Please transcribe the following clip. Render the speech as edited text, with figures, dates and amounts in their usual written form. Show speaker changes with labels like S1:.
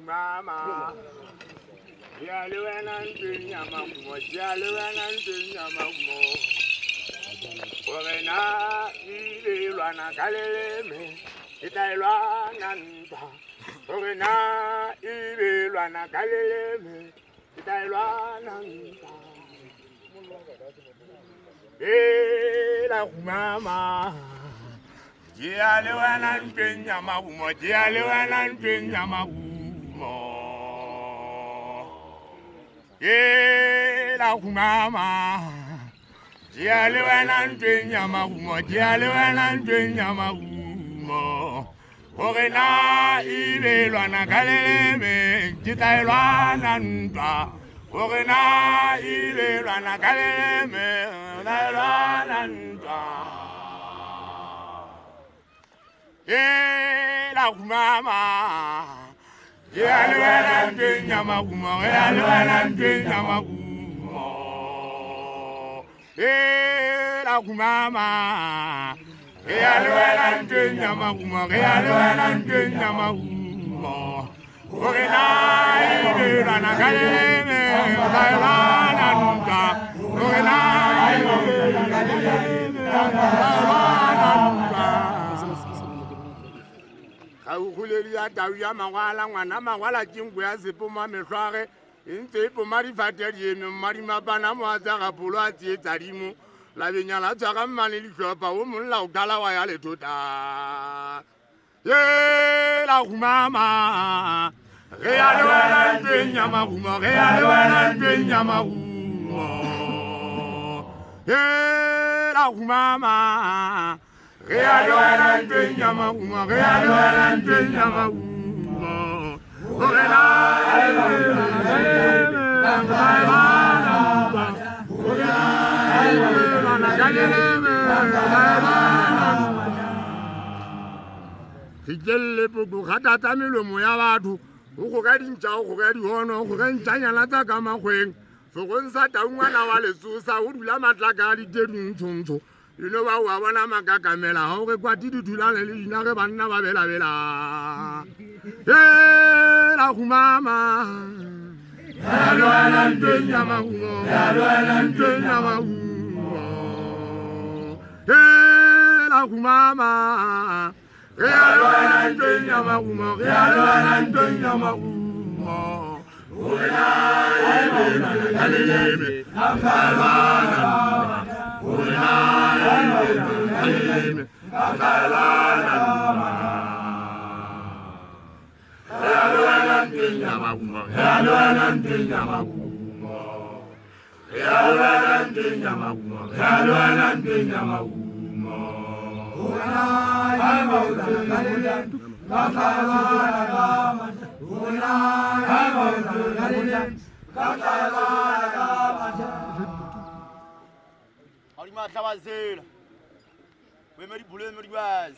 S1: mama. Yaluana Yamakumo, Yaluana Yamakumo. Orena, Ilana Galeme, Itailana. Orena, Ilana Galeme, Itailana. La mama. Yaluana Yamakumo, Yaluana Yamakumo. La mama. Dialuana Yamakumo, Dialuana Yamakumo. Orena, Ilana Galeme, Itailana. Orena, Ilana Galeme, Itailana. La mama. Yaluana Yamakumo, Yaluana Yamakumo. La mama. Yaluana Yamakumo, Yaluana Yamakumo. Orena, Ilana Galeme, Itailana. Orena, Ilana Galeme, Itailana. Kaukuleria Tawia Mawala, Wanamawala Jimwea Zipuma Meshare, in Tepo Marifateri, Marima Banamo, Zarapolo, Tarimu, La Vignala Taramani, Shopa, Woman, Laukala, Wayale Tota. Ye la mama, Realuana Yamakumo, Realuana Yamakumo. Ye la mama. Realuana Yamakumo, Realuana Yamakumo. Orena, Hijelle puku kata milo moya watu. Uko gadi ncha, uko gadi hono, uko gadi nchanya lata kama kweng. Fokonsa taungana wale susa, udula matlakali tedu nchoncho. You know what I want to make a camera. How we got to do that? You know what I want la mama. Yaluana Yamakumo, Yaluana Yamakumo. La mama. Yaluana Yamakumo, Yaluana Yamakumo. Orena, Ilana Galeme, Alima Tawazela, we meri boule meri baz.